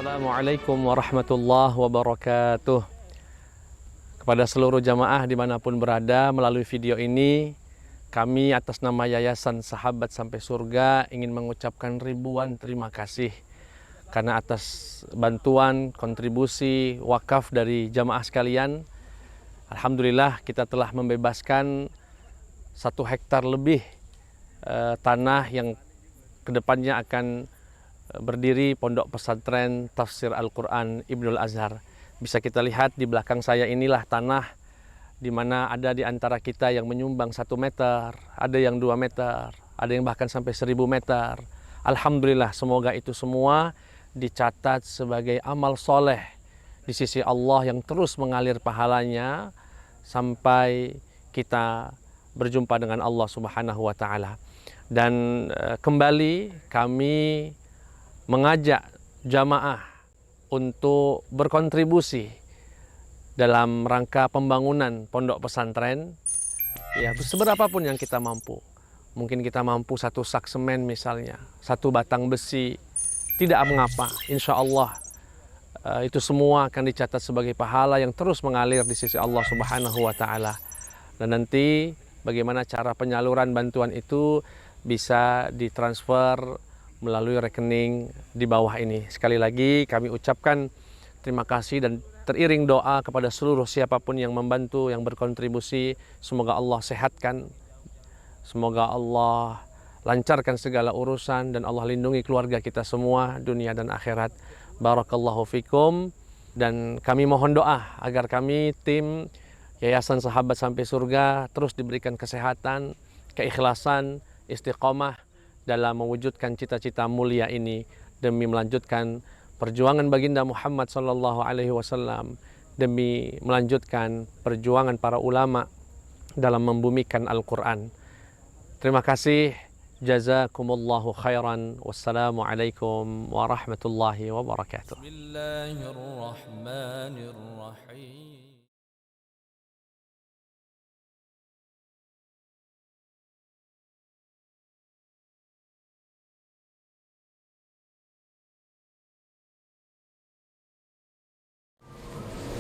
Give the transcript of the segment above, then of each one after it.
Assalamualaikum warahmatullahi wabarakatuh. Kepada seluruh jamaah dimanapun berada, melalui video ini kami atas nama Yayasan Sahabat Sampai Surga ingin mengucapkan ribuan terima kasih karena atas bantuan, kontribusi, wakaf dari jamaah sekalian. Alhamdulillah kita telah membebaskan 1 hektar lebih tanah yang kedepannya akan berdiri pondok pesantren tafsir Al-Quran Ibnul Azhar. Bisa kita lihat di belakang saya inilah tanah di mana ada di antara kita yang menyumbang 1 meter, ada yang 2 meter, ada yang bahkan sampai 1000 meter. Alhamdulillah, semoga itu semua dicatat sebagai amal soleh di sisi Allah yang terus mengalir pahalanya sampai kita berjumpa dengan Allah Subhanahu wa Ta'ala. Dan kembali kami mengajak jamaah untuk berkontribusi dalam rangka pembangunan pondok pesantren. Ya, seberapapun yang kita mampu. Mungkin kita mampu 1 sak semen misalnya, 1 batang besi, tidak mengapa. Insya Allah itu semua akan dicatat sebagai pahala yang terus mengalir di sisi Allah Subhanahu wa Ta'ala. Dan nanti bagaimana cara penyaluran bantuan itu bisa ditransfer melalui rekening di bawah ini. Sekali lagi kami ucapkan terima kasih dan teriring doa kepada seluruh siapapun yang membantu, yang berkontribusi. Semoga Allah sehatkan, semoga Allah lancarkan segala urusan, dan Allah lindungi keluarga kita semua dunia dan akhirat. Barakallahu fikum. Dan kami mohon doa agar kami tim Yayasan Sahabat Sampai Surga terus diberikan kesehatan, keikhlasan, istiqomah dalam mewujudkan cita-cita mulia ini demi melanjutkan perjuangan baginda Muhammad sallallahu alaihi wasallam, demi melanjutkan perjuangan para ulama dalam membumikan Al-Quran. Terima kasih. Jazakumullahu khairan. Wassalamualaikum warahmatullahi wabarakatuh. Bismillahirrahmanirrahim.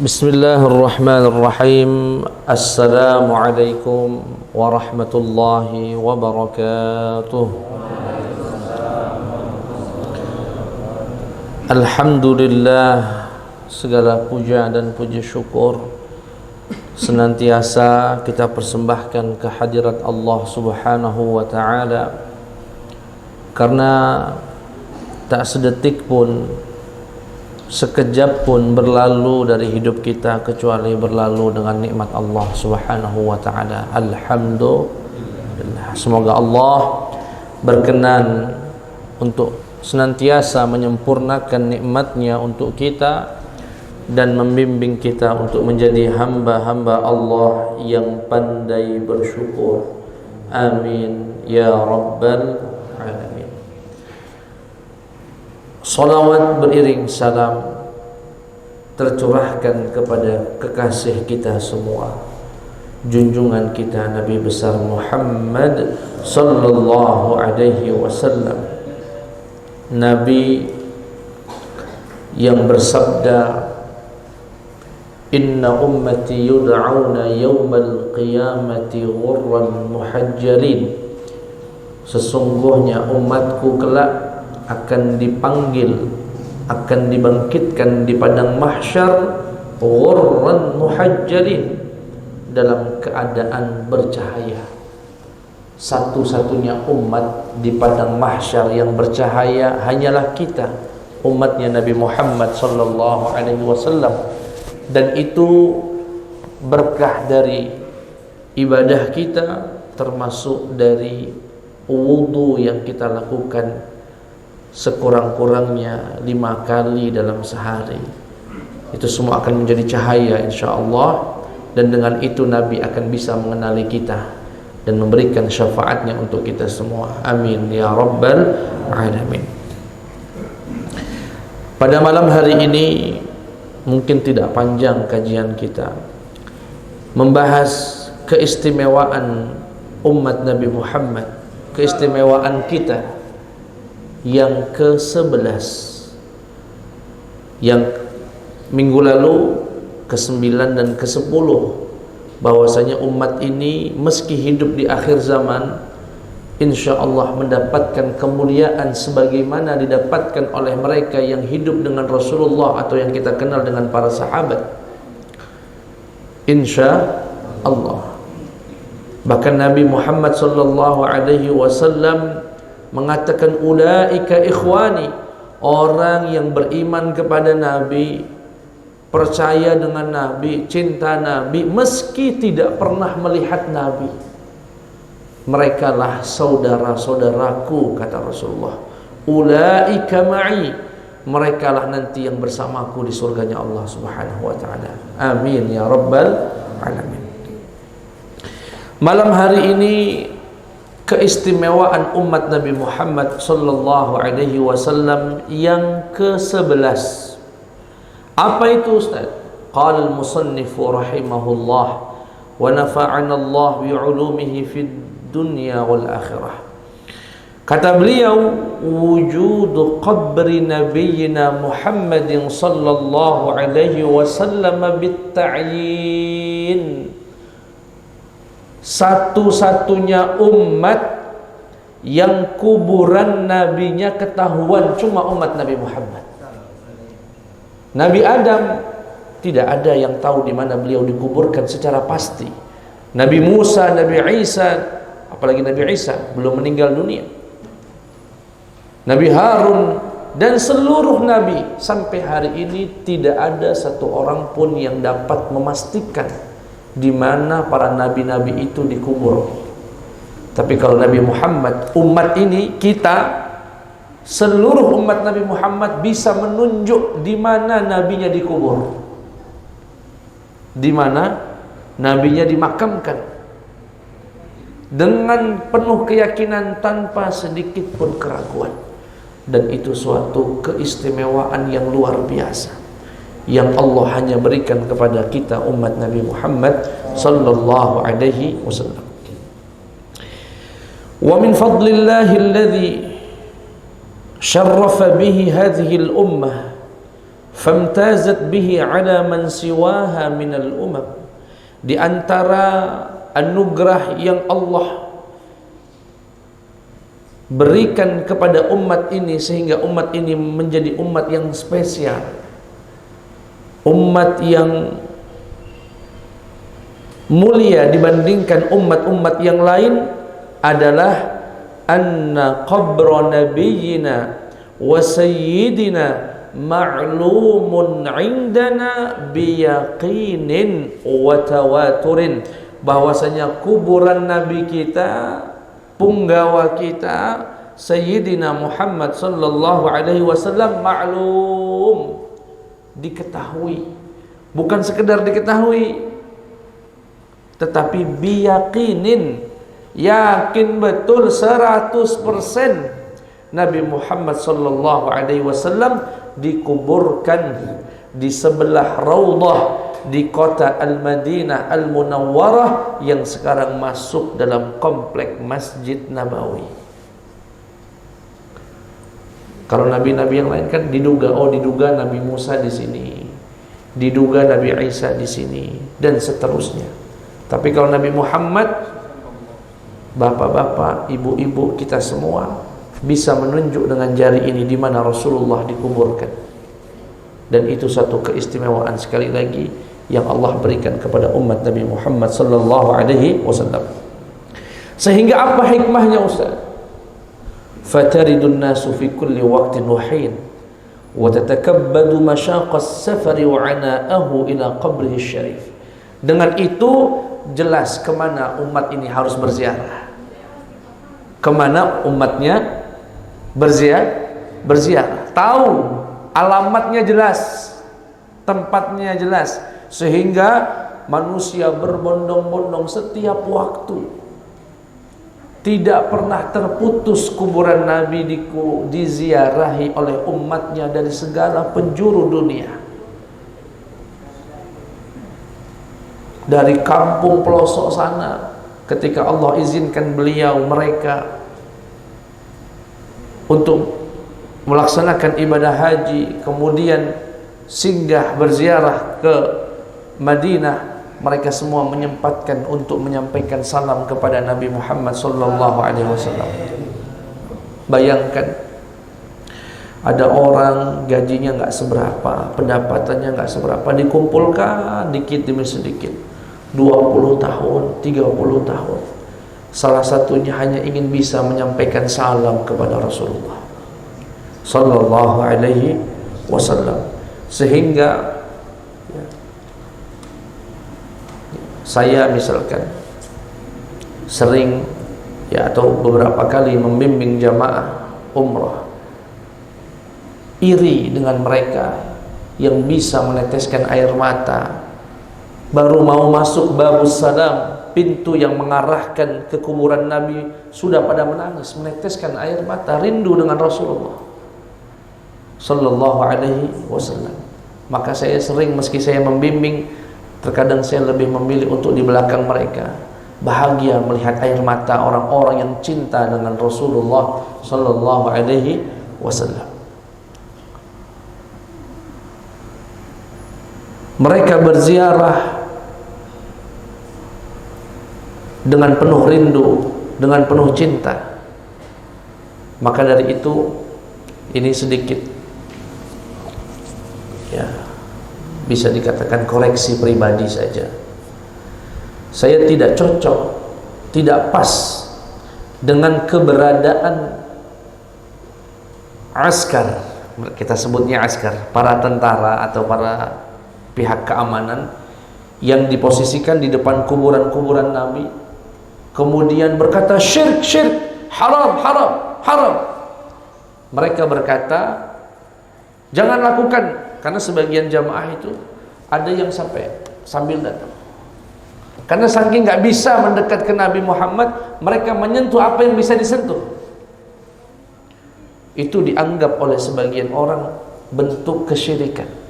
Bismillahirrahmanirrahim. Assalamualaikum warahmatullahi wabarakatuh. Alhamdulillah, segala puja dan puji syukur senantiasa kita persembahkan kehadirat Allah Subhanahu wa Ta'ala, karena tak sedetik pun, sekejap pun berlalu dari hidup kita kecuali berlalu dengan nikmat Allah Subhanahu wa Ta'ala. Alhamdulillah. Semoga Allah berkenan untuk senantiasa menyempurnakan nikmatnya untuk kita dan membimbing kita untuk menjadi hamba-hamba Allah yang pandai bersyukur. Amin ya rabbal alamin. Salawat beriring salam tercurahkan kepada kekasih kita semua, junjungan kita Nabi besar Muhammad sallallahu alaihi wasallam, Nabi yang bersabda, inna ummati yud'auna yawmal qiyamati ghurran muhajjalin. Sesungguhnya umatku kelak akan dipanggil, akan dibangkitkan di padang mahsyar ghurran muhajjalin, dalam keadaan bercahaya. Satu-satunya umat di padang mahsyar yang bercahaya hanyalah kita, umatnya Nabi Muhammad sallallahu alaihi wasallam. Dan itu berkah dari ibadah kita, termasuk dari wudu yang kita lakukan sekurang-kurangnya 5 kali dalam sehari. Itu semua akan menjadi cahaya insyaallah, dan dengan itu Nabi akan bisa mengenali kita dan memberikan syafaatnya untuk kita semua. Amin ya rabbal alamin. Pada malam hari ini mungkin tidak panjang kajian kita, membahas keistimewaan umat Nabi Muhammad, keistimewaan kita yang ke-11, yang minggu lalu ke-9 dan ke-10, bahwasanya umat ini meski hidup di akhir zaman insya Allah mendapatkan kemuliaan sebagaimana didapatkan oleh mereka yang hidup dengan Rasulullah atau yang kita kenal dengan para sahabat, insya Allah. Bahkan Nabi Muhammad sallallahu alaihi wasallam mengatakan, ulaika ikhwani, orang yang beriman kepada Nabi, percaya dengan Nabi, cinta Nabi meski tidak pernah melihat Nabi, merekalah saudara-saudaraku, kata Rasulullah. Ulaika ma'i, merekalah nanti yang bersamaku di surganya Allah Subhanahu wa taala. Amin ya rabbal alamin. Malam hari ini keistimewaan umat Nabi Muhammad sallallahu alaihi wasallam yang ke-11. Apa itu, Ustaz? Qala al-musannif rahimahullah wa nafa'ana Allah bi 'ulumihi fid dunya wal akhirah. Kata beliau, wujudu qabri nabiyyina Muhammadin sallallahu alaihi wasallam bit ta'yin. Satu-satunya umat yang kuburan nabinya ketahuan cuma umat Nabi Muhammad. Nabi Adam tidak ada yang tahu di mana beliau dikuburkan secara pasti. Nabi Musa, Nabi Isa, apalagi Nabi Isa belum meninggal dunia. Nabi Harun dan seluruh nabi sampai hari ini tidak ada satu orang pun yang dapat memastikan di mana para nabi-nabi itu dikubur. Tapi kalau Nabi Muhammad, umat ini, kita, seluruh umat Nabi Muhammad bisa menunjuk di mana nabinya dikubur, di mana nabinya dimakamkan, dengan penuh keyakinan tanpa sedikit pun keraguan. Dan itu suatu keistimewaan yang luar biasa yang Allah hanya berikan kepada kita umat Nabi Muhammad sallallahu alaihi wasallam. Wa min fadlillahi alladhi syarrafa bihi hadhihi al-ummah famtazat bihi ala man siwaha min al-umam. Di antara anugerah yang Allah berikan kepada umat ini sehingga umat ini menjadi umat yang spesial, umat yang mulia dibandingkan umat-umat yang lain, adalah anna qabra nabiyyina wa sayyidina ma'lumun indana biyaqinin wa tawaturin, bahwasanya kuburan nabi kita, punggawa kita Sayyidina Muhammad sallallahu alaihi wasallam ma'lum, diketahui, bukan sekedar diketahui, tetapi biyaqinin, yakin betul 100% Nabi Muhammad sallallahu alaihi wasallam dikuburkan di sebelah Raudhah di kota Al-Madinah Al-Munawwarah yang sekarang masuk dalam komplek Masjid Nabawi. Kalau nabi-nabi yang lain kan diduga Nabi Musa di sini, diduga Nabi Isa di sini, dan seterusnya. Tapi kalau Nabi Muhammad, bapak-bapak, ibu-ibu, kita semua bisa menunjuk dengan jari ini di mana Rasulullah dikuburkan. Dan itu satu keistimewaan sekali lagi yang Allah berikan kepada umat Nabi Muhammad sallallahu alaihi wasallam. Sehingga apa hikmahnya, Ustaz? Fataridun nasu fi kulli waqtin wa hin wa tatakabbadu mashaqas safari wa ana'ahu ila qabrihi syarif. Dengan itu jelas kemana umat ini harus berziarah, kemana umatnya berziarah, tahu alamatnya jelas, tempatnya jelas, sehingga manusia berbondong-bondong setiap waktu. Tidak pernah terputus kuburan Nabi diziarahi oleh umatnya dari segala penjuru dunia. Dari kampung pelosok sana, ketika Allah izinkan mereka untuk melaksanakan ibadah haji, kemudian singgah berziarah ke Madinah, mereka semua menyempatkan untuk menyampaikan salam kepada Nabi Muhammad sallallahu alaihi wasallam. Bayangkan, ada orang gajinya nggak seberapa, pendapatannya nggak seberapa, dikumpulkan dikit demi sedikit, 20 tahun, 30 tahun. Salah satunya hanya ingin bisa menyampaikan salam kepada Rasulullah sallallahu alaihi wasallam. Sehingga saya misalkan sering atau beberapa kali membimbing jamaah umrah, iri dengan mereka yang bisa meneteskan air mata baru mau masuk babus salam, pintu yang mengarahkan ke kuburan Nabi, sudah pada menangis, meneteskan air mata, rindu dengan Rasulullah sallallahu alaihi wasallam. Maka saya sering, meski saya membimbing, terkadang saya lebih memilih untuk di belakang mereka, bahagia melihat air mata orang-orang yang cinta dengan Rasulullah sallallahu alaihi wasallam. Mereka berziarah dengan penuh rindu, dengan penuh cinta. Maka dari itu, ini sedikit bisa dikatakan koreksi pribadi saja. Saya tidak cocok, tidak pas dengan keberadaan askar, kita sebutnya askar, para tentara atau para pihak keamanan yang diposisikan di depan kuburan-kuburan Nabi, kemudian berkata syirik, syirik, haram, haram, haram. Mereka berkata jangan lakukan, karena sebagian jamaah itu ada yang sambil datang, karena saking nggak bisa mendekat ke Nabi Muhammad, mereka menyentuh apa yang bisa disentuh. Itu dianggap oleh sebagian orang bentuk kesyirikan.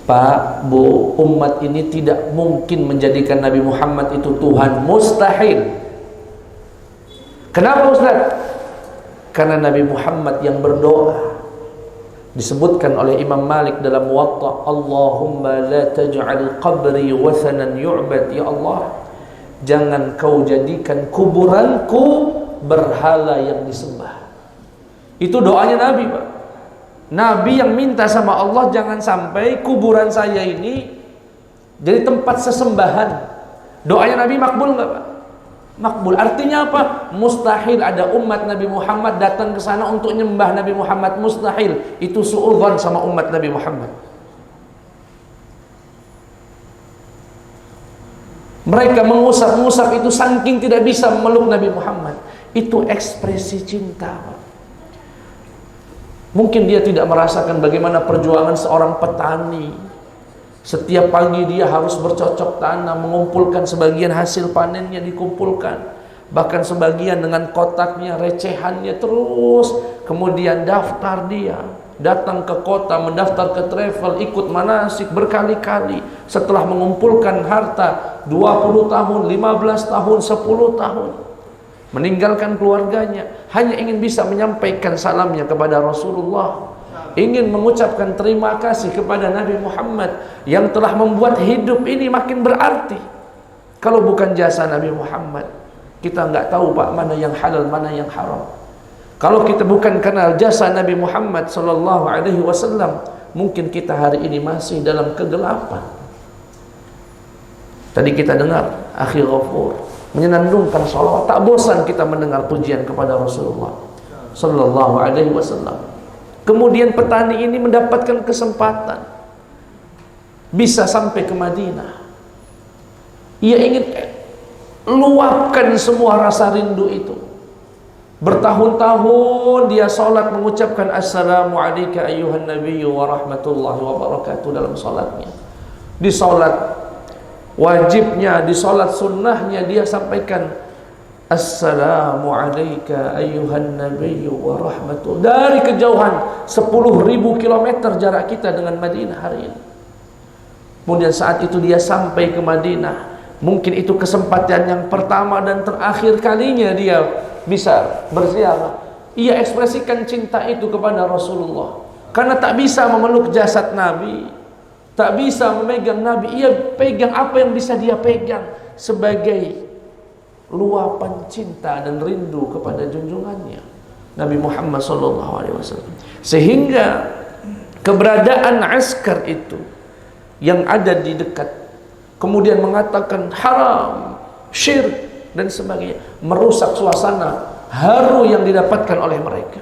Pak, Bu, umat ini tidak mungkin menjadikan Nabi Muhammad itu Tuhan, mustahil. Kenapa Ustaz? Karena Nabi Muhammad yang berdoa, disebutkan oleh Imam Malik dalam Muwatta, Allahumma la taj'al qabri wathanan yu'bad. Ya Allah, jangan kau jadikan kuburanku berhala yang disembah. Itu doanya Nabi, Pak. Nabi yang minta sama Allah, jangan sampai kuburan saya ini jadi tempat sesembahan. Doanya Nabi makbul nggak, Pak? Makbul. Artinya apa? Mustahil ada umat Nabi Muhammad datang ke sana untuk nyembah Nabi Muhammad. Mustahil. Itu suudzon sama umat Nabi Muhammad. Mereka mengusap-ngusap itu saking tidak bisa memeluk Nabi Muhammad. Itu ekspresi cinta, Pak. Mungkin dia tidak merasakan bagaimana perjuangan seorang petani. Setiap pagi dia harus bercocok tanam, mengumpulkan sebagian hasil panennya, dikumpulkan. Bahkan sebagian dengan kotaknya, recehannya terus. Kemudian daftar dia, datang ke kota, mendaftar ke travel, ikut manasik berkali-kali. Setelah mengumpulkan harta 20 tahun, 15 tahun, 10 tahun, meninggalkan keluarganya, hanya ingin bisa menyampaikan salamnya kepada Rasulullah, ingin mengucapkan terima kasih kepada Nabi Muhammad yang telah membuat hidup ini makin berarti. Kalau bukan jasa Nabi Muhammad, kita nggak tahu, Pak, mana yang halal, mana yang haram. Kalau kita bukan kenal jasa Nabi Muhammad sallallahu alaihi wasallam, mungkin kita hari ini masih dalam kegelapan. Tadi kita dengar Akhi Ghafur menyenandungkan salawat, tak bosan kita mendengar pujian kepada Rasulullah sallallahu alaihi wasallam. Kemudian petani ini mendapatkan kesempatan bisa sampai ke Madinah. Ia ingin luapkan semua rasa rindu itu. Bertahun-tahun dia salat mengucapkan assalamu alayka ayyuhan nabiyyu wa rahmatullahi wa barakatuh dalam salatnya. Di salat wajibnya, di salat sunnahnya dia sampaikan assalamu alayka ayyuhan nabiyyu wa rahmatullahi. Dari kejauhan 10.000 kilometer jarak kita dengan Madinah hari ini. Kemudian saat itu dia sampai ke Madinah. Mungkin itu kesempatan yang pertama dan terakhir kalinya dia bisa berziarah. Ia ekspresikan cinta itu kepada Rasulullah. Karena tak bisa memeluk jasad Nabi, tak bisa memegang Nabi. Ia pegang apa yang bisa dia pegang sebagai luapan cinta dan rindu kepada junjungannya Nabi Muhammad SAW. Sehingga keberadaan askar itu yang ada di dekat, kemudian mengatakan haram, syirik dan sebagainya, merusak suasana haru yang didapatkan oleh mereka.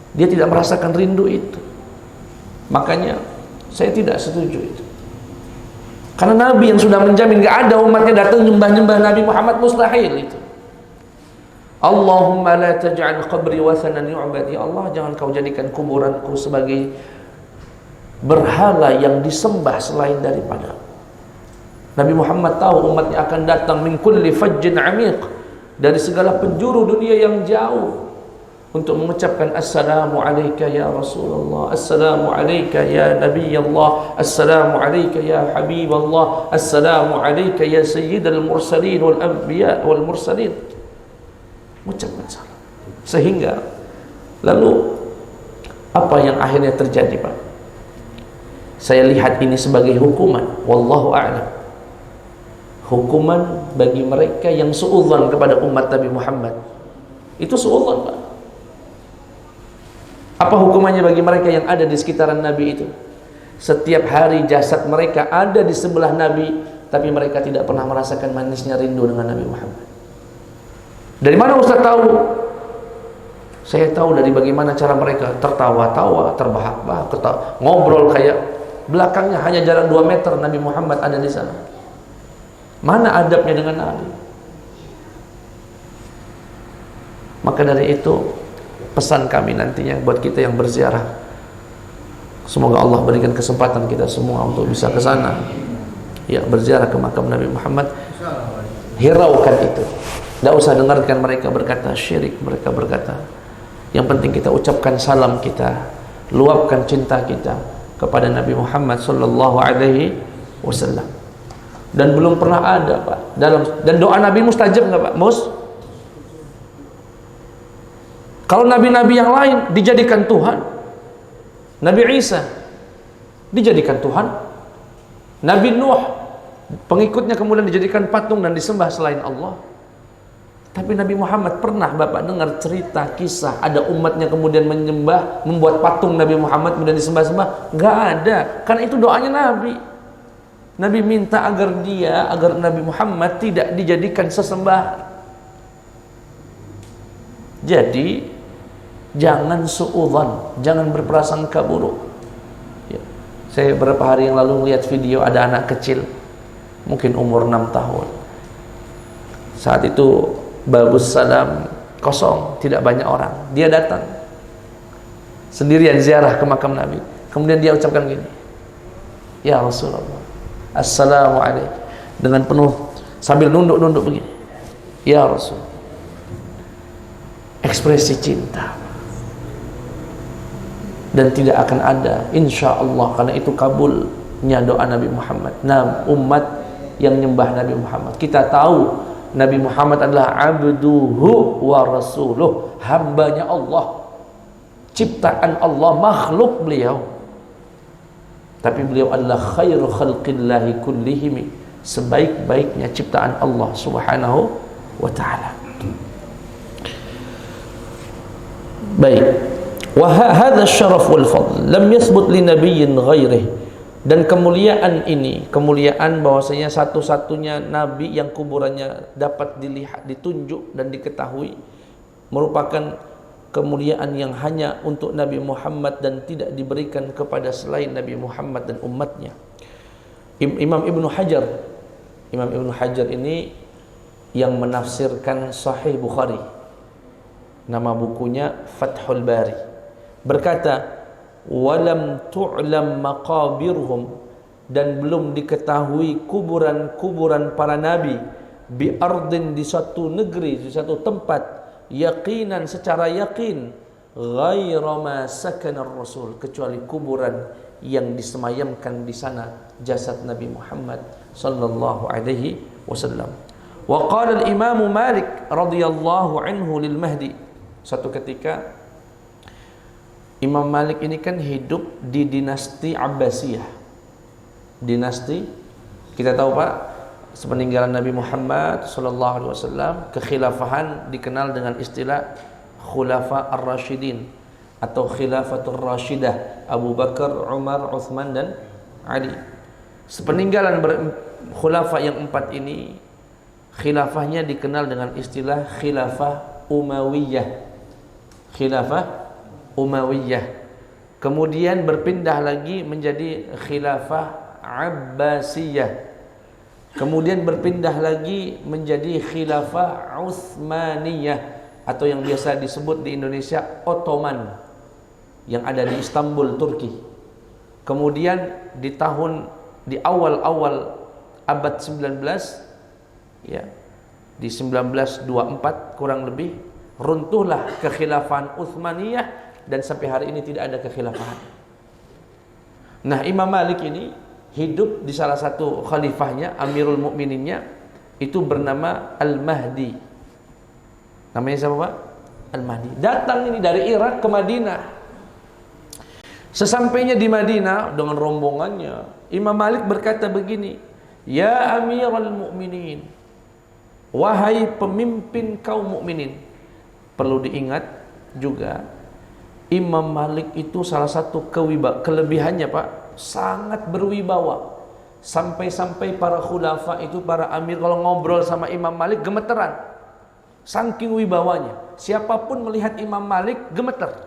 Dia tidak merasakan rindu itu. Makanya saya tidak setuju itu. Karena Nabi yang sudah menjamin gak ada umatnya datang nyembah-nyembah Nabi Muhammad, mustahil itu. Allahumma la taj'al qabri wathanan yu'bad. Ya Allah, jangan kau jadikan kuburanku sebagai berhala yang disembah selain daripada. Nabi Muhammad tahu umatnya akan datang min kulli fajjin 'amiq, dari segala penjuru dunia yang jauh, untuk mengucapkan assalamu alayka ya Rasulullah, assalamu alayka ya Nabi Allah, assalamu alayka ya Habib Allah, assalamu alayka ya Sayyidul Mursalin wal Anbiya wal Mursalin. Mengucapkan salam. Sehingga lalu apa yang akhirnya terjadi, Pak? Saya lihat ini sebagai hukuman, wallahu a'lam. Hukuman bagi mereka yang suudzon kepada umat Nabi Muhammad. Itu suudzon, Pak. Apa hukumannya bagi mereka yang ada di sekitaran Nabi itu? Setiap hari jasad mereka ada di sebelah Nabi, tapi mereka tidak pernah merasakan manisnya rindu dengan Nabi Muhammad. Dari mana Ustaz tahu? Saya tahu dari bagaimana cara mereka tertawa-tawa, terbahak-bahak, ngobrol kayak belakangnya hanya jarak 2 meter Nabi Muhammad ada di sana. Mana adabnya dengan Nabi? Maka dari itu pesan kami nantinya buat kita yang berziarah, semoga Allah berikan kesempatan kita semua untuk bisa ke sana, ya, berziarah ke makam Nabi Muhammad. Hiraukan itu, tidak usah dengarkan mereka berkata syirik, mereka berkata. Yang penting kita ucapkan salam kita, luapkan cinta kita kepada Nabi Muhammad sallallahu alaihi wasallam. Dan belum pernah ada, Pak, dan doa Nabi mustajab nggak, Pak? Kalau nabi-nabi yang lain dijadikan Tuhan, Nabi Isa dijadikan Tuhan, Nabi Nuh pengikutnya kemudian dijadikan patung dan disembah selain Allah. Tapi Nabi Muhammad pernah Bapak dengar cerita kisah ada umatnya kemudian menyembah, membuat patung Nabi Muhammad kemudian disembah-sembah? Nggak ada, karena itu doanya Nabi. Nabi minta agar Nabi Muhammad tidak dijadikan sesembahan. Jadi jangan suudzon, jangan berprasangka buruk. Ya. Saya beberapa hari yang lalu melihat video ada anak kecil, mungkin umur 6 tahun. Saat itu Babus Salam kosong, tidak banyak orang. Dia datang sendirian ziarah ke makam Nabi. Kemudian dia ucapkan gini, ya Rasulullah, assalamualaikum, dengan penuh sambil nunduk-nunduk begini, ya Rasul. Ekspresi cinta. Dan tidak akan ada insya Allah, karena itu kabulnya doa Nabi Muhammad. Nah, umat yang nyembah Nabi Muhammad, kita tahu Nabi Muhammad adalah abduhu wa rasuluh, hambanya Allah, ciptaan Allah, makhluk beliau. Tapi beliau adalah khairu khalqillahi kullihim, sebaik-baiknya ciptaan Allah subhanahu wa ta'ala. Baik, wa hadha syaraf wal fadl lam yathbut li nabiyyin ghairihi. Dan kemuliaan ini, kemuliaan bahwasanya satu-satunya nabi yang kuburannya dapat dilihat, ditunjuk dan diketahui, merupakan kemuliaan yang hanya untuk Nabi Muhammad dan tidak diberikan kepada selain Nabi Muhammad dan umatnya. Imam Ibnu Hajar ini yang menafsirkan Sahih Bukhari, nama bukunya Fathul Bari, berkata, walam tu'lam maqabirhum, dan belum diketahui kuburan-kuburan para nabi, bi ardin, di satu negeri, di satu tempat, yaqinan, secara yakin, ghaira ma sakana rasul, kecuali kuburan yang disemayamkan di sana jasad Nabi Muhammad sallallahu alaihi wasallam. Wa qala al-Imam Malik radhiyallahu anhu lil Mahdi, satu ketika Imam Malik ini kan hidup di dinasti Abbasiyah. Dinasti, kita tahu Pak, sepeninggalan Nabi Muhammad sallallahu alaihi wasallam, kekhilafahan dikenal dengan istilah Khulafa Ar-Rasyidin atau Khilafatul Rasyidah, Abu Bakar, Umar, Uthman dan Ali. Sepeninggalan khulafa yang 4 ini, khilafahnya dikenal dengan istilah Khilafah Umayyah. Khilafah Umayyah. Kemudian berpindah lagi menjadi Khilafah Abbasiyah. Kemudian berpindah lagi menjadi Khilafah Utsmaniyah atau yang biasa disebut di Indonesia Ottoman yang ada di Istanbul, Turki. Kemudian di awal-awal abad 19 ya, di 1924 kurang lebih runtuhlah kekhilafahan Utsmaniyah dan sampai hari ini tidak ada kekhilafahan. Nah, Imam Malik ini hidup di salah satu khalifahnya, Amirul Mukmininnya, itu bernama Al-Mahdi. Namanya siapa Pak? Al-Mahdi. Datang ini dari Irak ke Madinah. Sesampainya di Madinah dengan rombongannya, Imam Malik berkata begini, "Ya Amirul Mukminin, wahai pemimpin kaum mukminin." Perlu diingat juga, Imam Malik itu salah satu kelebihannya Pak, sangat berwibawa. Sampai-sampai para khulafa itu, para amir kalau ngobrol sama Imam Malik gemeteran. Saking wibawanya, siapapun melihat Imam Malik gemeter.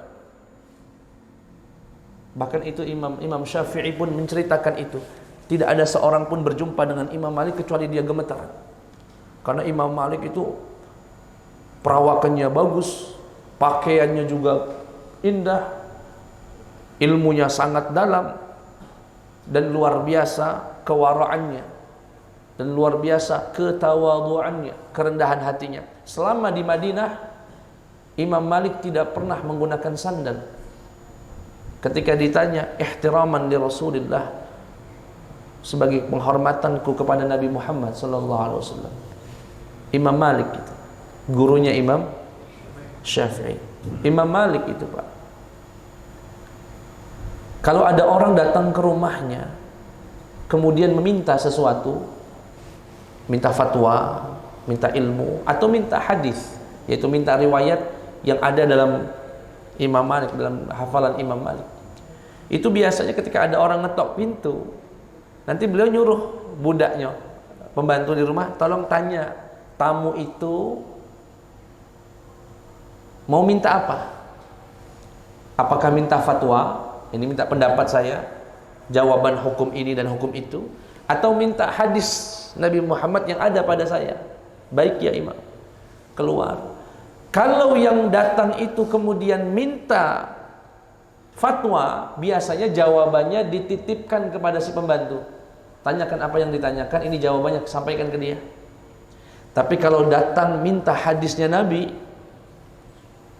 Bahkan itu Imam Syafi'i pun menceritakan itu. Tidak ada seorang pun berjumpa dengan Imam Malik kecuali dia gemeteran. Karena Imam Malik itu perawakannya bagus, pakaiannya juga indah, ilmunya sangat dalam, dan luar biasa kewaraannya, dan luar biasa ketawaduannya, kerendahan hatinya. Selama di Madinah, Imam Malik tidak pernah menggunakan sandal. Ketika ditanya ihtiraman li Rasulillah, sebagai penghormatanku kepada Nabi Muhammad sallallahu alaihi wasallam, Imam Malik itu gurunya Imam Syafi'i. Imam Malik itu Pak, kalau ada orang datang ke rumahnya kemudian meminta sesuatu, minta fatwa, minta ilmu, atau minta hadis, yaitu minta riwayat yang ada dalam Imam Malik, dalam hafalan Imam Malik, itu biasanya ketika ada orang ngetok pintu, nanti beliau nyuruh budaknya, pembantu di rumah, tolong tanya tamu itu mau minta apa? Apakah minta fatwa? Ini minta pendapat saya, jawaban hukum ini dan hukum itu, atau minta hadis Nabi Muhammad yang ada pada saya? Baik ya Imam, keluar. Kalau yang datang itu kemudian minta fatwa, biasanya jawabannya dititipkan kepada si pembantu. Tanyakan apa yang ditanyakan, ini jawabannya, sampaikan ke dia. Tapi kalau datang minta hadisnya Nabi,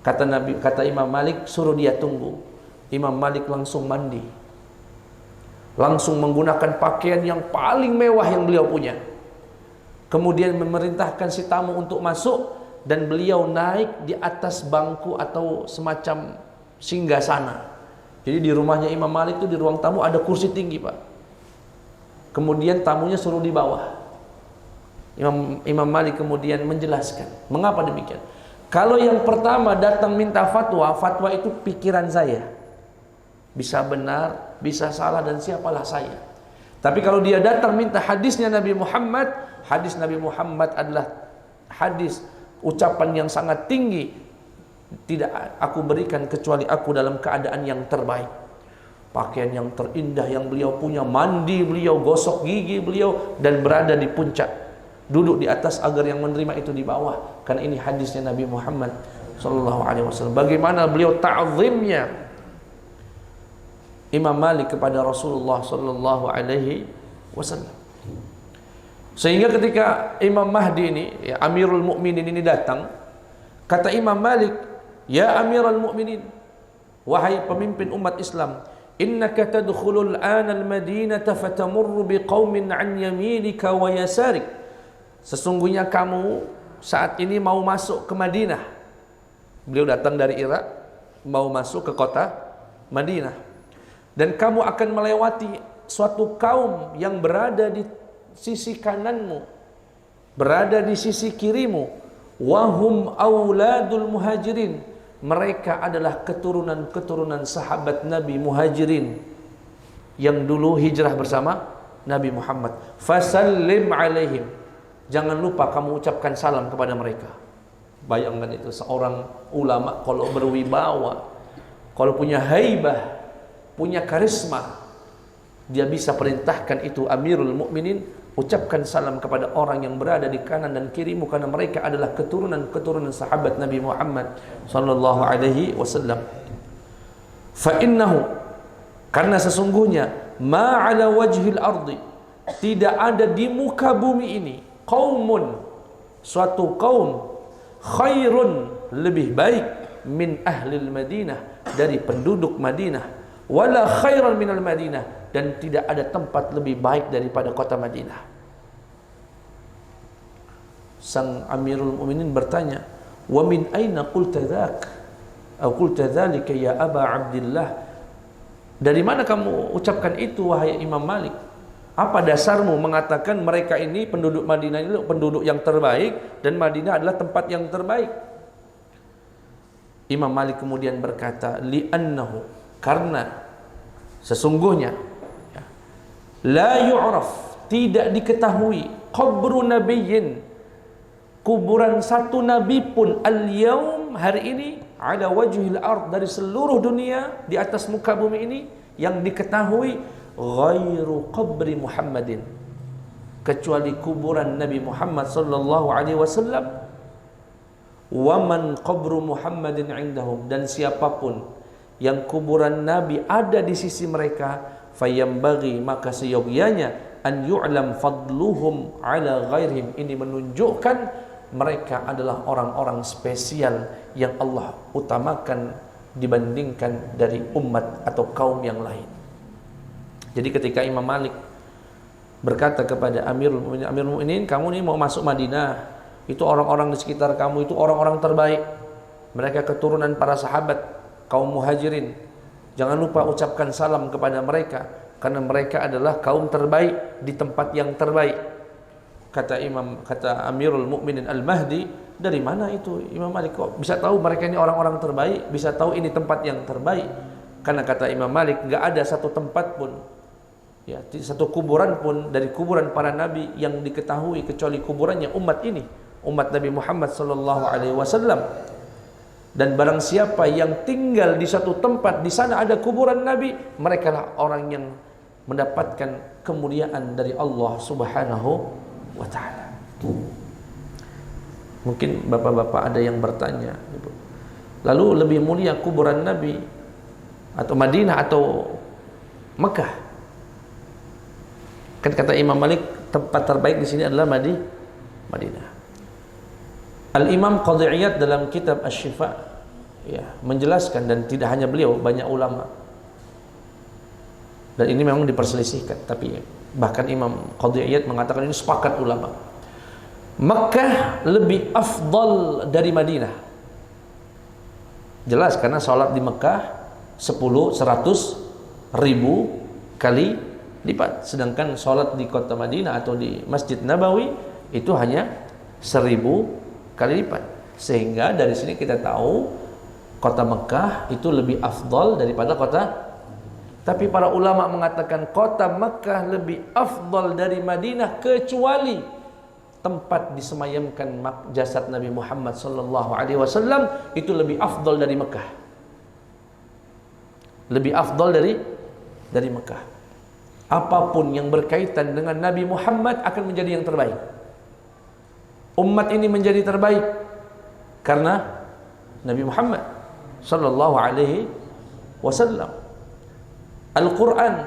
kata Imam Malik, suruh dia tunggu. Imam Malik langsung mandi, langsung menggunakan pakaian yang paling mewah yang beliau punya. Kemudian memerintahkan si tamu untuk masuk, dan beliau naik di atas bangku atau semacam singgasana. Jadi di rumahnya Imam Malik itu di ruang tamu ada kursi tinggi Pak. Kemudian tamunya suruh di bawah. Imam Malik kemudian menjelaskan mengapa demikian. Kalau yang pertama datang minta fatwa, fatwa itu pikiran saya, bisa benar, bisa salah, dan siapalah saya. Tapi kalau dia datang minta hadisnya Nabi Muhammad, hadis Nabi Muhammad adalah hadis ucapan yang sangat tinggi, tidak aku berikan kecuali aku dalam keadaan yang terbaik, pakaian yang terindah yang beliau punya, mandi beliau, gosok gigi beliau, dan berada di puncak, duduk di atas agar yang menerima itu di bawah, karena ini hadisnya Nabi Muhammad sallallahu alaihi wasallam. Bagaimana beliau ta'zimnya Imam Malik kepada Rasulullah sallallahu alaihi wasallam. Sehingga ketika Imam Mahdi ini, ya, Amirul Mukminin ini datang, kata Imam Malik, "Ya Amirul Mukminin, wahai pemimpin umat Islam, innaka tadkhulul ana al-Madinata fatamurru biqaumin an yaminika wa yasarik." Sesungguhnya kamu saat ini mau masuk ke Madinah. Beliau datang dari Irak, mau masuk ke kota Madinah, dan kamu akan melewati suatu kaum yang berada di sisi kananmu, berada di sisi kirimu, wahum auladul muhajirin, mereka adalah keturunan-keturunan sahabat Nabi Muhajirin yang dulu hijrah bersama Nabi Muhammad. Fasallim alaihim, jangan lupa kamu ucapkan salam kepada mereka. Bayangkan itu, seorang ulama kalau berwibawa, kalau punya haibah, punya karisma, dia bisa perintahkan itu, Amirul Mukminin, ucapkan salam kepada orang yang berada di kanan dan kirimu, karena mereka adalah keturunan-keturunan sahabat Nabi Muhammad sallallahu alaihi wasallam. Fa innahu, karena sesungguhnya, ma ala wajhil ardi, tidak ada di muka bumi ini, qaumun, suatu kaum, khairun, lebih baik, min ahlil Madinah, dari penduduk Madinah, wala khairan minal Madinah, dan tidak ada tempat lebih baik daripada kota Madinah. Sang Amirul Mukminin bertanya, wa min aina qulta dzak, atau qulta dzalika ya Aba Abdillah, dari mana kamu ucapkan itu wahai Imam Malik? Apa dasarmu mengatakan mereka ini, penduduk Madinah ini penduduk yang terbaik, dan Madinah adalah tempat yang terbaik? Imam Malik kemudian berkata, li'annahu, karena sesungguhnya, la yu'raf, tidak diketahui, qabru nabiyyin, kuburan satu nabi pun, al-yaum, hari ini, ala wajhil ard, dari seluruh dunia, di atas muka bumi ini, yang diketahui, ghairu qabri Muhammadin, kecuali kuburan Nabi Muhammad sallallahu alaihi wasallam, wa man qabru Muhammadin indahum, dan siapapun yang kuburan Nabi ada di sisi mereka, fayambaghi, maka seyogyanya, an yu'lam fadluhum ala ghairihim, ini menunjukkan mereka adalah orang-orang spesial yang Allah utamakan dibandingkan dari umat atau kaum yang lain. Jadi ketika Imam Malik berkata kepada Amirul Mukminin, kamu ini mau masuk Madinah, itu orang-orang di sekitar kamu itu orang-orang terbaik, mereka keturunan para sahabat kaum Muhajirin, jangan lupa ucapkan salam kepada mereka, karena mereka adalah kaum terbaik di tempat yang terbaik. Kata Amirul Mukminin Al-Mahdi, dari mana itu Imam Malik kok bisa tahu mereka ini orang-orang terbaik, bisa tahu ini tempat yang terbaik? Karena kata Imam Malik, enggak ada satu tempat pun, ya, satu kuburan pun dari kuburan para nabi yang diketahui kecuali kuburannya umat ini, umat Nabi Muhammad sallallahu alaihi wasallam. Dan barang siapa yang tinggal di satu tempat, di sana ada kuburan Nabi, mereka lah orang yang mendapatkan kemuliaan dari Allah Subhanahu wa ta'ala. Mungkin bapak-bapak ada yang bertanya, lalu lebih mulia kuburan Nabi atau Madinah atau Mekah? Kan kata Imam Malik, tempat terbaik di sini adalah Madinah. Al-Imam Qadhi Iyad dalam kitab Asy-Syifa, ya, menjelaskan, dan tidak hanya beliau, banyak ulama, dan ini memang diperselisihkan, tapi bahkan Imam Qadhi Iyad mengatakan ini sepakat ulama, Mekah lebih afdal dari Madinah. Jelas, karena sholat di Mekah 100.000 kali lipat, sedangkan sholat di kota Madinah atau di Masjid Nabawi itu hanya 1000 kali lipat. Sehingga dari sini kita tahu kota Mekah itu lebih afdal daripada kota. Tapi para ulama mengatakan kota Mekah lebih afdal dari Madinah, kecuali tempat disemayamkan jasad Nabi Muhammad sallallahu alaihi wasallam itu lebih afdal dari Mekah. Lebih afdal dari Mekah. Apapun yang berkaitan dengan Nabi Muhammad akan menjadi yang terbaik. Umat ini menjadi terbaik karena Nabi Muhammad sallallahu alaihi wasallam. Al-Quran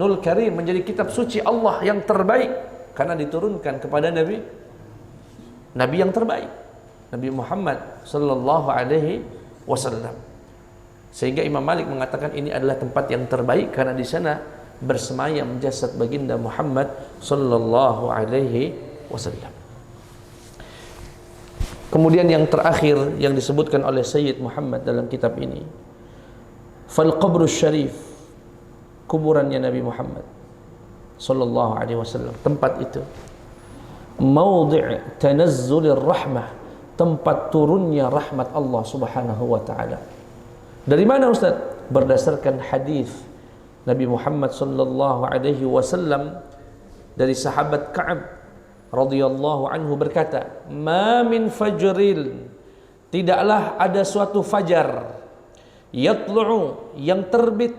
Nul Karim menjadi kitab suci Allah yang terbaik karena diturunkan kepada Nabi yang terbaik, Nabi Muhammad sallallahu alaihi wasallam. Sehingga Imam Malik mengatakan ini adalah tempat yang terbaik karena di sana bersemayam jasad baginda Muhammad sallallahu alaihi wasallam. Kemudian yang terakhir yang disebutkan oleh Sayyid Muhammad dalam kitab ini, Fal qabru syarif, kuburannya Nabi Muhammad sallallahu alaihi wasallam, tempat itu maudhi' tanazzulir rahmah, tempat turunnya rahmat Allah Subhanahu wa taala. Dari mana Ustaz? Berdasarkan hadis Nabi Muhammad sallallahu alaihi wasallam dari sahabat Ka'ab radhiyallahu anhu berkata, "Ma min fajril," tidaklah ada suatu fajar, yatlu'u, yang terbit,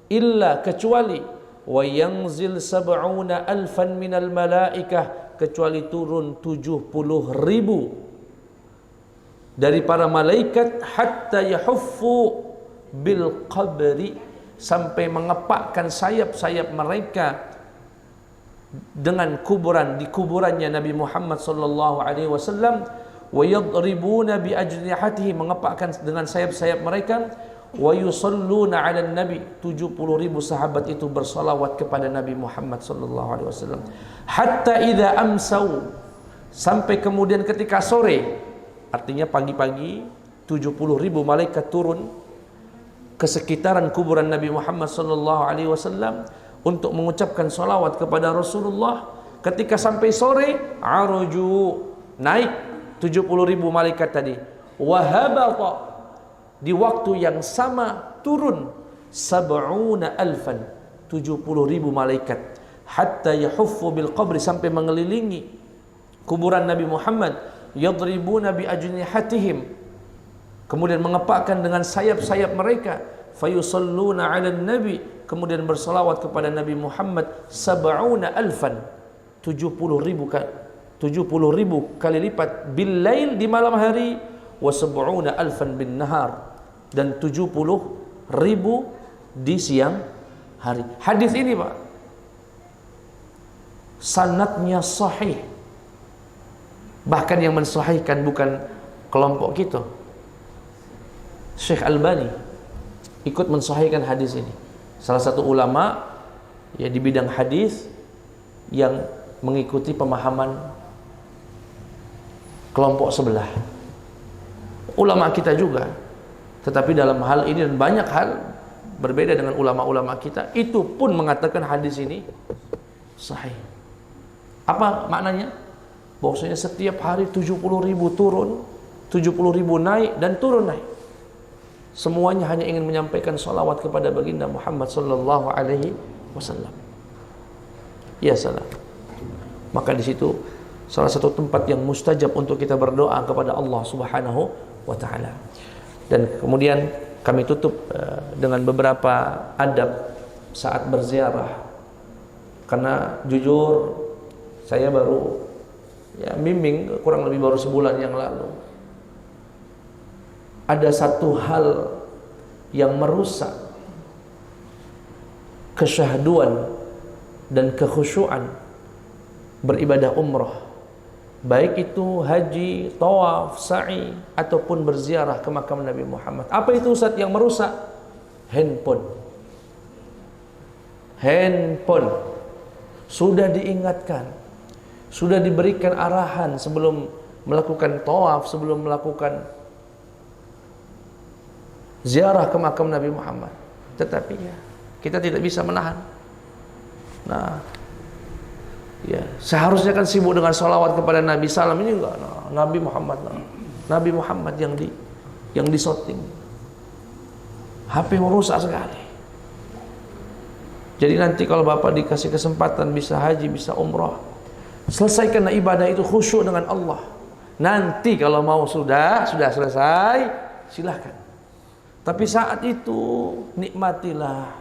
illa, kecuali, wa yanzil sab'una alfan minal malaikah, kecuali turun 70.000 dari para malaikat, hatta yahuffu bil qabri, sampai mengepakkan sayap-sayap mereka dengan kuburan, di kuburannya Nabi Muhammad sallallahu alaihi wasallam, wa yadribuna bi ajnihatihi, mengepakkan dengan sayap-sayap mereka, wa yusalluna 'alan nabi, 70.000 sahabat itu bersalawat kepada Nabi Muhammad sallallahu alaihi wasallam, hatta idza amsau, sampai kemudian ketika sore, artinya pagi-pagi 70.000 malaikat turun ke sekitaran kuburan Nabi Muhammad sallallahu alaihi wasallam untuk mengucapkan salawat kepada Rasulullah. Ketika sampai sore, aruju, naik 70.000 malaikat tadi, wahabata, di waktu yang sama turun sab'una alfan, 70.000 malaikat, hatta yahuffu bil qabri, sampai mengelilingi kuburan Nabi Muhammad, yadribuna bi ajnihatihim, kemudian mengepakkan dengan sayap-sayap mereka, fayusalluna 'alan nabi, kemudian bersalawat kepada Nabi Muhammad, sab'una alfan, 70.000 kali lipat, bil lail, di malam hari, wa sab'una alfan bin nahar, dan 70.000 di siang hari. Hadis ini Pak, sanadnya sahih, bahkan yang mensahihkan bukan kelompok kita, Syekh Albani ikut mensahihkan hadis ini, salah satu ulama ya di bidang hadis yang mengikuti pemahaman kelompok sebelah, ulama kita juga, tetapi dalam hal ini dan banyak hal berbeda dengan ulama-ulama kita, itu pun mengatakan hadis ini sahih. Apa maknanya? Bahwasanya setiap hari 70.000 turun, 70.000 naik dan turun naik, semuanya hanya ingin menyampaikan salawat kepada baginda Muhammad sallallahu alaihi wasallam. Ya salam. Maka di situ salah satu tempat yang mustajab untuk kita berdoa kepada Allah Subhanahu wa taala. Dan kemudian kami tutup dengan beberapa adab saat berziarah. Karena jujur saya baru bimbing kurang lebih baru sebulan yang lalu. Ada satu hal yang merusak kesyahduan dan kekhusyuan beribadah umrah, baik itu haji, tawaf, sa'i, ataupun berziarah ke makam Nabi Muhammad. Apa itu Ustaz yang merusak? Handphone. Sudah diingatkan, sudah diberikan arahan sebelum melakukan tawaf, sebelum melakukan ziarah ke makam Nabi Muhammad, tetapi kita tidak bisa menahan. Nah, seharusnya kan sibuk dengan salawat kepada Nabi, salam ini enggak. Nabi Muhammad yang disorting. HP merusak sekali. Jadi nanti kalau Bapak dikasih kesempatan bisa haji, bisa umrah, selesaikan ibadah itu khusyuk dengan Allah. Nanti kalau mau sudah selesai, silahkan. Tapi saat itu nikmatilah.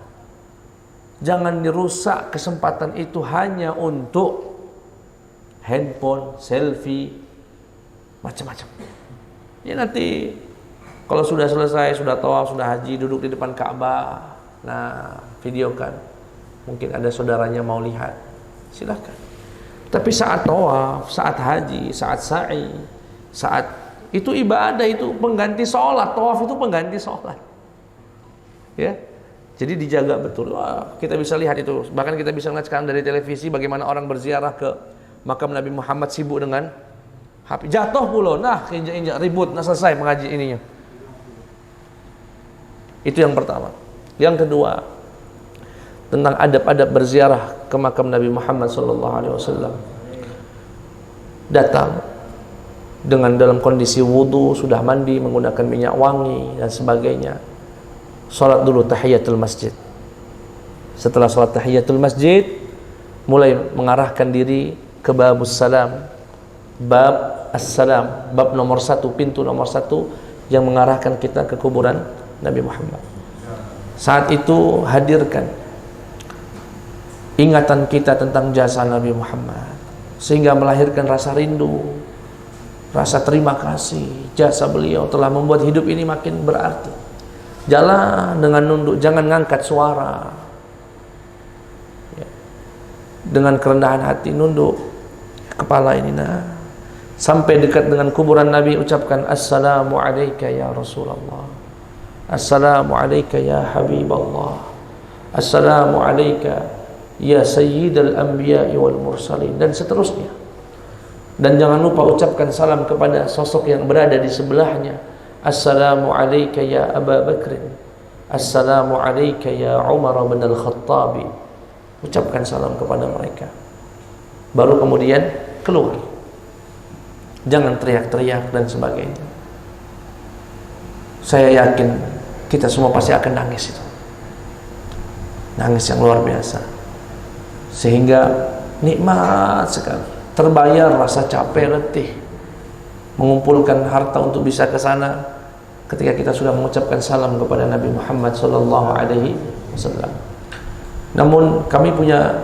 Jangan dirusak kesempatan itu hanya untuk handphone, selfie, macam-macam. Ya nanti kalau sudah selesai, sudah tawaf, sudah haji, duduk di depan Ka'bah, nah videokan. Mungkin ada saudaranya mau lihat, silahkan. Tapi saat tawaf, saat haji, saat sa'i, saat itu ibadah, itu pengganti sholat. Tawaf itu pengganti sholat. Ya, jadi dijaga betul. Wah, kita bisa lihat itu. Bahkan kita bisa lihat sekarang dari televisi bagaimana orang berziarah ke makam Nabi Muhammad sibuk dengan HP. Jatuh pula, nah injak-injak ribut, nah selesai mengaji ininya. Itu yang pertama. Yang kedua, tentang adab-adab berziarah ke makam Nabi Muhammad SAW. Datang dengan dalam kondisi wudu, sudah mandi, menggunakan minyak wangi dan sebagainya. Salat dulu tahiyatul masjid. Setelah salat tahiyatul masjid, mulai mengarahkan diri ke babus salam. Bab as-salam, bab nomor 1, pintu nomor 1 yang mengarahkan kita ke kuburan Nabi Muhammad. Saat itu hadirkan ingatan kita tentang jasa Nabi Muhammad, sehingga melahirkan rasa rindu, rasa terima kasih. Jasa beliau telah membuat hidup ini makin berarti. Jalan dengan nunduk, jangan ngangkat suara, ya. Dengan kerendahan hati nunduk kepala ini, nah. Sampai dekat dengan kuburan Nabi, ucapkan assalamu alayka ya Rasulullah, assalamu alayka ya Habiballah, assalamu alayka ya Sayyidal Anbiya'i wal Mursalin, dan seterusnya. Dan jangan lupa ucapkan salam kepada sosok yang berada di sebelahnya. Assalamu alayka ya Aba Bakrin, assalamu alayka ya Umar bin Al-Khattabi. Ucapkan salam kepada mereka, baru kemudian keluar. Jangan teriak-teriak dan sebagainya. Saya yakin kita semua pasti akan nangis itu. Nangis yang luar biasa. Sehingga nikmat sekali. Terbayar rasa capek, letih, mengumpulkan harta untuk bisa ke sana ketika kita sudah mengucapkan salam kepada Nabi Muhammad SAW. Namun kami punya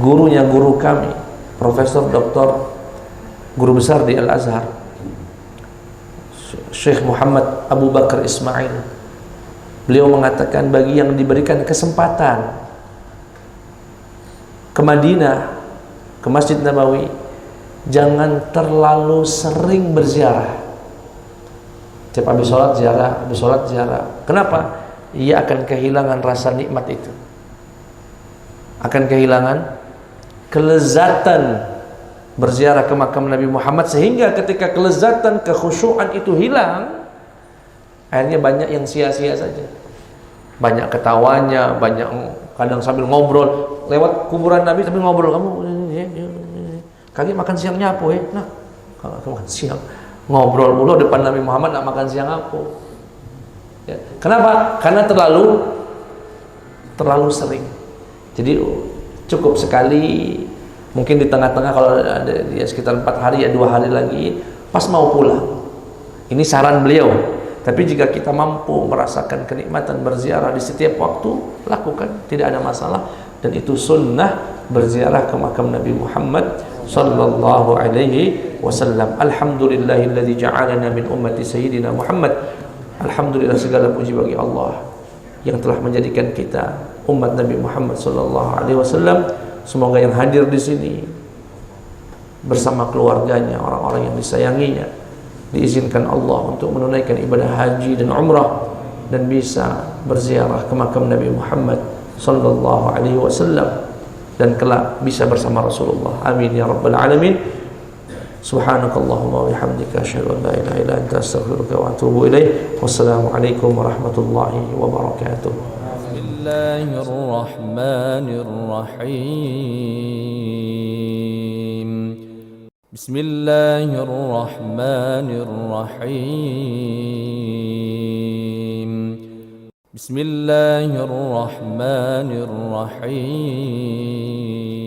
gurunya guru kami, Profesor Doktor, guru besar di Al-Azhar, Syekh Muhammad Abu Bakar Ismail. Beliau mengatakan, bagi yang diberikan kesempatan ke Madinah, ke Masjid Nabawi, jangan terlalu sering berziarah. Tiap habis sholat ziarah, habis sholat ziarah. Kenapa? Ia akan kehilangan rasa nikmat itu, akan kehilangan kelezatan berziarah ke makam Nabi Muhammad, sehingga ketika kelezatan, kekhusyuan itu hilang, akhirnya banyak yang sia-sia saja. Banyak ketawanya, banyak kadang sambil ngobrol lewat kuburan Nabi, sambil ngobrol, kamu kaki makan siangnya apa ya? Nah, kalau makan siang ngobrol mulu depan Nabi Muhammad, nak makan siang apa? Ya. Kenapa? Karena terlalu sering. Jadi cukup sekali, mungkin di tengah-tengah kalau ada dia sekitar 4 hari ya 2 hari lagi pas mau pulang. Ini saran beliau. Tapi jika kita mampu merasakan kenikmatan berziarah di setiap waktu, lakukan, tidak ada masalah. Dan itu sunnah berziarah ke makam Nabi Muhammad sallallahu alaihi wasallam. Alhamdulillahilladzi ja'alana min ummati sayyidina Muhammad. Alhamdulillah, segala puji bagi Allah yang telah menjadikan kita umat Nabi Muhammad sallallahu alaihi wasallam. Semoga yang hadir di sini bersama keluarganya, orang-orang yang disayanginya, diizinkan Allah untuk menunaikan ibadah haji dan umrah dan bisa berziarah ke makam Nabi Muhammad sallallahu alaihi wasallam dan kelak bisa bersama Rasulullah. Amin ya rabbal alamin. Subhanakallahumma wa bihamdika asyhadu an la ilaha illa anta astaghfiruka wa atubu ilaik. Wassalamu alaikum warahmatullahi wabarakatuh. Bismillahirrahmanirrahim. Bismillahirrahmanirrahim. Bismillahirrahmanirrahim.